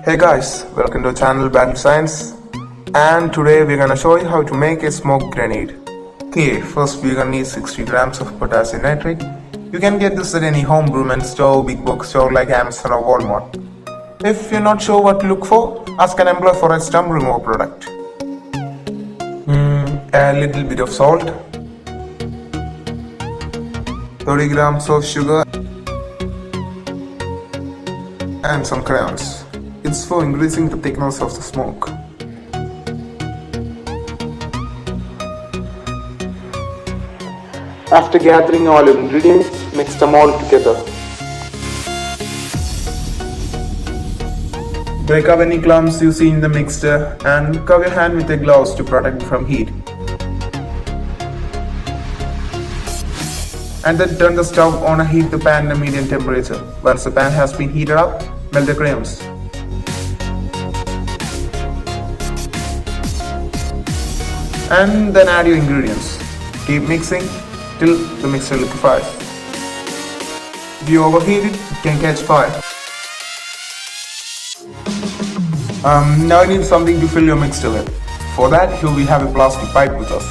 Hey guys, welcome to channel Battle Science, and today we're gonna show you how to make a smoke grenade. Okay, first we're gonna need 60 grams of potassium nitrate. You can get this at any home brewment store, big box store like Amazon or Walmart. If you're not sure what to look for, ask an employee for a stump remover product. A little bit of salt, 30 grams of sugar, and some crayons. It's for increasing the thickness of the smoke. After gathering all ingredients, mix them all together. Break up any clumps you see in the mixture and cover your hand with a gloves to protect from heat. And then turn the stove on and heat the pan at a medium temperature. Once the pan has been heated up, melt the crayons. And then add your ingredients. Keep mixing till the mixture liquefies. If you overheat it, it can catch fire. Now I need something to fill your mixture with. For that, here we have a plastic pipe with us.